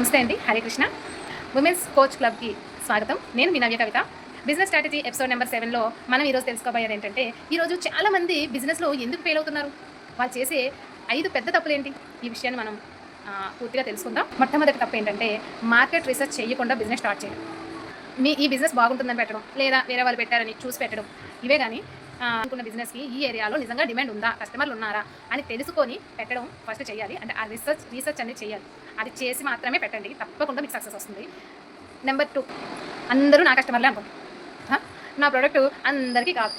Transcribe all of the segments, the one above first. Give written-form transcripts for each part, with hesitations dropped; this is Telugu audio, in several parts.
నమస్తే అండి, హరే కృష్ణ. ఉమెన్స్ కోచ్ క్లబ్కి స్వాగతం. నేను మీ నవ్య కవిత. బిజినెస్ స్ట్రాటజీ ఎపిసోడ్ నెంబర్ 7లో మనం ఈరోజు తెలుసుకోబోయేది ఏంటంటే, ఈరోజు చాలామంది బిజినెస్లో ఎందుకు ఫెయిల్ అవుతున్నారు, వాళ్ళు చేసే 5 పెద్ద తప్పులు ఏంటి, ఈ విషయాన్ని మనం పూర్తిగా తెలుసుకుందాం. మొట్టమొదటి తప్పు ఏంటంటే, మార్కెట్ రీసెర్చ్ చేయకుండా బిజినెస్ స్టార్ట్ చేయడం. ఈ బిజినెస్ బాగుంటుందని పెట్టడం, లేదా వేరే వాళ్ళు పెట్టారని చూసి పెట్టడం, ఇవే కానీ అనుకున్న బిజినెస్కి ఈ ఏరియాలో నిజంగా డిమాండ్ ఉందా, కస్టమర్లు ఉన్నారా అని తెలుసుకొని పెట్టడం ఫస్ట్ చేయాలి. అంటే ఆ రీసెర్చ్ అనేది చేయాలి. అది చేసి మాత్రమే పెట్టండి, తప్పకుండా మీకు సక్సెస్ వస్తుంది. నెంబర్ 2, అందరూ నా కస్టమర్లే అనుకోండి. నా ప్రోడక్ట్ అందరికీ కాదు,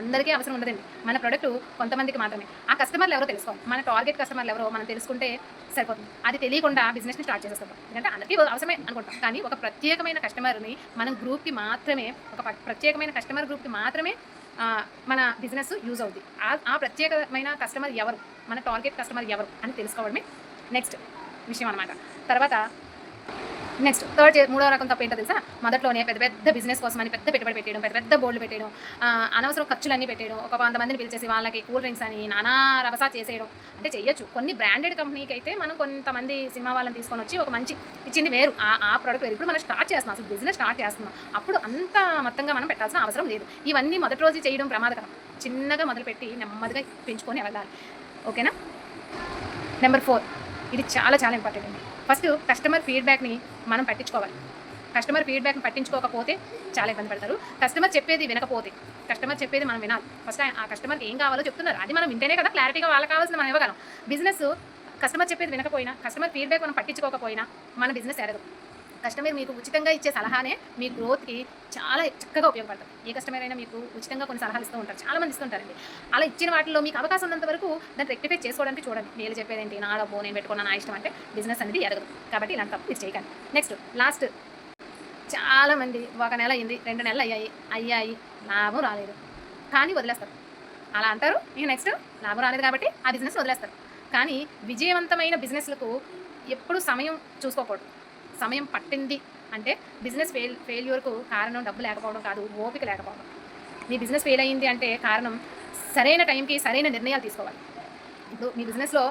అందరికీ అవసరం ఉండదండి. మన ప్రోడక్ట్ కొంతమందికి మాత్రమే. ఆ కస్టమర్లు ఎవరో తెలుసుకోవాలి. మన టార్గెట్ కస్టమర్లు ఎవరో మనం తెలుసుకుంటే సరిపోతుంది. అది తెలియకుండా బిజినెస్ని స్టార్ట్ చేసేస్తాం. ఎందుకంటే అందరికీ అవసరమే అనుకుంటాం, కానీ ఒక ప్రత్యేకమైన కస్టమర్ని మనం గ్రూప్కి మాత్రమే, ఒక ప్రత్యేకమైన కస్టమర్ గ్రూప్కి మాత్రమే మన బిజినెస్ యూజ్ అవుతుంది. ఆ ప్రత్యేకమైన కస్టమర్ ఎవరు, మన టార్గెట్ కస్టమర్ ఎవరు అని తెలుసుకోవడమే నెక్స్ట్ విషయం అనమాట. తర్వాత మూడో రకం తప్పు ఏంటో తెలుసా, మొదట్లోనే పెద్ద బిజినెస్ కోసం అని పెద్ద పెట్టుబడి పెట్టేయడం, పెద్ద బోర్డులు పెట్టేయడం, అనవసరం ఖర్చులన్నీ పెట్టేయడం, ఒక 100 మందిని పిలిచేసి వాళ్ళకి కూల్ డ్రింక్స్ అని నానా రభసా చేసేయడం. అంటే చేయొచ్చు. కొన్ని బ్రాండెడ్ కంపెనీకి అయితే మనం కొంతమంది సినిమా వాళ్ళని తీసుకొని వచ్చి ఒక మంచి ఇచ్చింది వేరు, ఆ ప్రోడక్ట్ వేరు. ఇప్పుడు మనం స్టార్ట్ చేస్తున్నాం, అసలు బిజినెస్ స్టార్ట్ చేస్తున్నాం, అప్పుడు అంత మొత్తంగా మనం పెట్టాల్సిన అవసరం లేదు. ఇవన్నీ మొదటి రోజు చేయడం ప్రమాదకరం. చిన్నగా మొదలుపెట్టి నెమ్మదిగా పెంచుకొని వెళ్ళాలి. ఓకేనా. నెంబర్ 4, ఇది చాలా చాలా ఇంపార్టెంట్ అండి. ఫస్ట్ కస్టమర్ ఫీడ్బ్యాక్ని మనం పట్టించుకోవాలి. కస్టమర్ ఫీడ్బ్యాక్ని పట్టించుకోకపోతే చాలా ఇబ్బంది పడతారు. కస్టమర్ చెప్పేది వినకపోతే, కస్టమర్ చెప్పేది మనం వినాలి. ఫస్ట్ ఆ కస్టమర్కి ఏం కావాలో చెప్తున్నారు, అది మనం వింటేనే కదా క్లారిటీగా వాళ్ళకి కావాల్సింది మనం ఇవ్వగలం. బిజినెస్ కస్టమర్ చెప్పేది వినకపోయినా, కస్టమర్ ఫీడ్బ్యాక్ మనం పట్టించుకోకపోయినా మన బిజినెస్ ఎరగదు. కస్టమర్ మీకు ఉచితంగా ఇచ్చే సలహానే మీ గ్రోత్కి చాలా చక్కగా ఉపయోగపడుతుంది. ఏ కస్టమర్ అయినా మీకు ఉచితంగా కొన్ని సలహాలు ఇస్తూ ఉంటారు, చాలామంది ఇస్తుంటారండి. అలా ఇచ్చిన వాటిలో మీకు అవకాశం ఉన్నంత వరకు దాన్ని రెక్టిఫై చేసుకోవడానికి చూడండి. వీళ్ళు చెప్పేదేంటి, నా డబ్బు నేను పెట్టుకున్నా, నా ఇష్టం అంటే బిజినెస్ అనేది ఎరగదు. కాబట్టి ఇలాంటి తప్పు మీరు చేయకండి. నెక్స్ట్ లాస్ట్, చాలామంది 1 నెల అయింది, 2 నెలలు అయ్యాయి, లాభం రాలేదు కానీ వదిలేస్తారు. అలా అంటారు. ఇక నెక్స్ట్ లాభం రాలేదు కాబట్టి ఆ బిజినెస్ వదిలేస్తారు. కానీ విజయవంతమైన బిజినెస్లకు ఎప్పుడు సమయం చూసుకోకూడదు. సమయం పట్టింది అంటే బిజినెస్ ఫెయిల్యూర్కు కారణం డబ్బు లేకపోవడం కాదు, ఓపిక లేకపోవడం. మీ బిజినెస్ ఫెయిల్ అయ్యింది అంటే కారణం సరైన టైంకి సరైన నిర్ణయాలు తీసుకోవాలి. ఇప్పుడు మీ బిజినెస్లో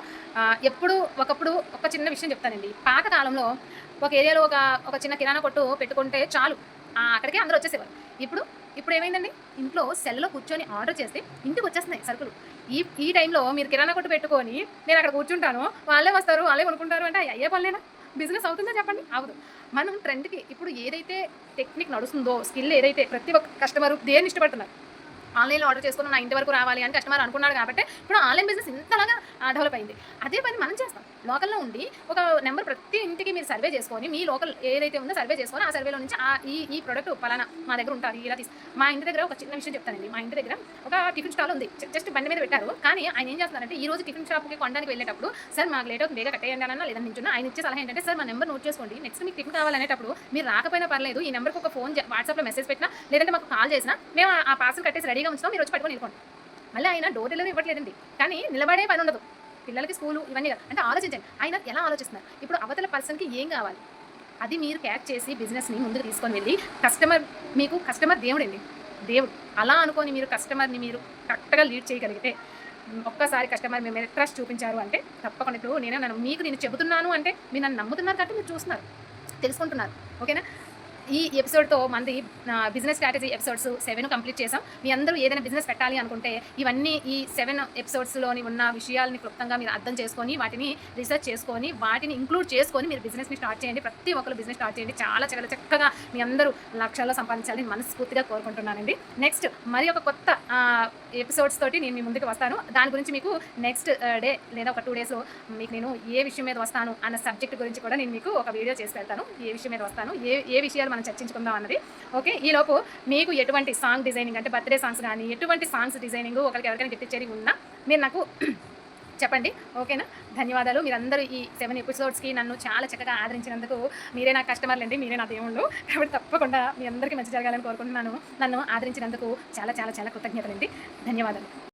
ఒకప్పుడు ఒక చిన్న విషయం చెప్తానండి. పాతకాలంలో ఒక ఏరియాలో ఒక చిన్న కిరాణా కొట్టు పెట్టుకుంటే చాలు, అక్కడికే అందరూ వచ్చేసేవారు. ఇప్పుడు ఏమైందండి, ఇంట్లో సెల్లో కూర్చొని ఆర్డర్ చేస్తే ఇంటికి వచ్చేస్తున్నాయి సరుకులు. ఈ టైంలో మీరు కిరాణా కొట్టు పెట్టుకొని నేను అక్కడ కూర్చుంటాను, వాళ్ళే వస్తారు, వాళ్ళే కొనుక్కుంటారు అంటే అయ్యే పనులేనా? బిజినెస్ అవుతుందా చెప్పండి? అవదు. మనం ట్రెండ్కి ఇప్పుడు ఏదైతే టెక్నిక్ నడుస్తుందో, స్కిల్ ఏదైతే ప్రతి ఒక్క కస్టమర్ దేన్ని ఇష్టపడుతున్నారు, ఆన్లైన్లో ఆర్డర్ చేసుకుని నా ఇంటి వరకు రావాలి అని కస్టమర్ అనుకున్నాడు కాబట్టి ఇప్పుడు ఆన్లైన్ బిజినెస్ ఇంతలాగా డెవలప్ అయింది. అదే పని మనం చేస్తాం. లోకల్లో ఉండి ఒక నెంబర్ ప్రతి ఇంటికి మీరు సర్వే చేసుకొని, మీ లోకల్ ఏదైతే ఉందో సర్వే చేసుకొని, ఆ సర్వేలో నుంచి ఈ ప్రోడక్ట్ పలానా మా దగ్గర ఉంటుంది ఇలా మా ఇంటి దగ్గర ఒక చిన్న విషయం చెప్తానండి. మా ఇంటి దగ్గర ఒక టిఫిన్ స్టాల్ ఉంది, జస్ట్ బండి మీద పెట్టారు. కానీ ఆయన ఏం చేస్తున్నారంటే, ఈ రోజు టిఫిన్ షాప్కి కొనడానికి వెళ్ళేటప్పుడు, సార్ మాకు లేట్ అవుతుంది, వేగా కట్టేయండి అన్న లేదా నించున్నా, ఆయన ఇచ్చే సలహా ఏంటంటే, సార్ మా నెంబర్ నోట్ చేసుకోండి, నెక్స్ట్ మీకు టిఫిన్ కావాలనేటప్పుడు మీరు రాకపోయినా పర్లేదు, ఈ నెంబర్కి ఒక ఫోన్ వాట్సాప్లో మెసేజ్ పెట్టినా, లేదంటే మాకు కాల్ చేసినా మేము ఆ పార్సల్ కట్టేసి రెడీగా ఉంచుతాం, మీరు వచ్చి పట్టుకొని వెళ్ళిపోండి. మళ్ళీ ఆయన డోర్ డెలివరీ ఇవ్వట్లేదండి, కానీ నిలబడే పని ఉండదు. పిల్లలకి స్కూలు ఇవన్నీ అంటే ఆలోచించండి, ఆయన ఎలా ఆలోచిస్తున్నారు. ఇప్పుడు అవతల పర్సన్కి ఏం కావాలి అది మీరు క్యాచ్ చేసి బిజినెస్ని ముందుకు తీసుకొని వెళ్ళి, కస్టమర్ దేవుడండి, దేవుడు. అలా అనుకొని మీరు కస్టమర్ని మీరు కరెక్ట్గా లీడ్ చేయగలిగితే, ఒక్కసారి కస్టమర్ మీ మీద ట్రస్ట్ చూపించారు అంటే తప్పకుండా, ఇప్పుడు నేను చెబుతున్నాను అంటే మీరు నన్ను నమ్ముతున్నారు కాబట్టి మీరు చూస్తున్నారు, తెలుసుకుంటున్నారు. ఓకేనా. ఈ ఎపిసోడ్తో మనది బిజినెస్ స్ట్రాటజీ ఎపిసోడ్స్ 7 కంప్లీట్ చేసాం. మీ అందరూ ఏదైనా బిజినెస్ పెట్టాలి అనుకుంటే ఇవన్నీ ఈ 7 ఎపిసోడ్స్లోని ఉన్న విషయాలని క్లుప్తంగా మీరు అర్థం చేసుకొని, వాటిని రీసెర్చ్ చేసుకొని, వాటిని ఇంక్లూడ్ చేసుకొని మీరు బిజినెస్ని స్టార్ట్ చేయండి. ప్రతి ఒక్కరు బిజినెస్ స్టార్ట్ చేయండి. చాలా చాలా చక్కగా మీ అందరూ లక్షల్లో సంపాదించాలని మనస్ఫూర్తిగా కోరుకుంటున్నానండి. నెక్స్ట్ మరి ఒక కొత్త ఎపిసోడ్స్ తోటి నేను మీ ముందుకు వస్తాను. దాని గురించి మీకు నెక్స్ట్ డే లేదా ఒక 2 డేస్లో మీకు నేను ఏ విషయం మీద వస్తాను అన్న సబ్జెక్ట్ గురించి కూడా నేను మీకు ఒక వీడియో చేసి పెడతాను. ఏ విషయం మీద వస్తాను, ఏ విషయాలు మనం చర్చించుకుందాం అన్నది. ఓకే. ఈలోపు మీకు ఎటువంటి సాంగ్ డిజైనింగ్ అంటే బర్త్డే సాంగ్స్ కానీ ఎటువంటి సాంగ్స్ డిజైనింగ్ ఎవరికైనా గిఫ్ట్ ఇచ్చేది ఉన్నా మీరు నాకు చెప్పండి. ఓకేనా. ధన్యవాదాలు. మీరందరూ ఈ 7 ఎపిసోడ్స్కి నన్ను చాలా చక్కగా ఆదరించినందుకు. మీరే నా కస్టమర్లు అండి, మీరే నా దేవుళ్ళు. కాబట్టి తప్పకుండా మీ అందరికీ మంచి జరగాలని కోరుకుంటున్నాను. నన్ను ఆదరించినందుకు చాలా చాలా చాలా కృతజ్ఞతలండి. ధన్యవాదాలు.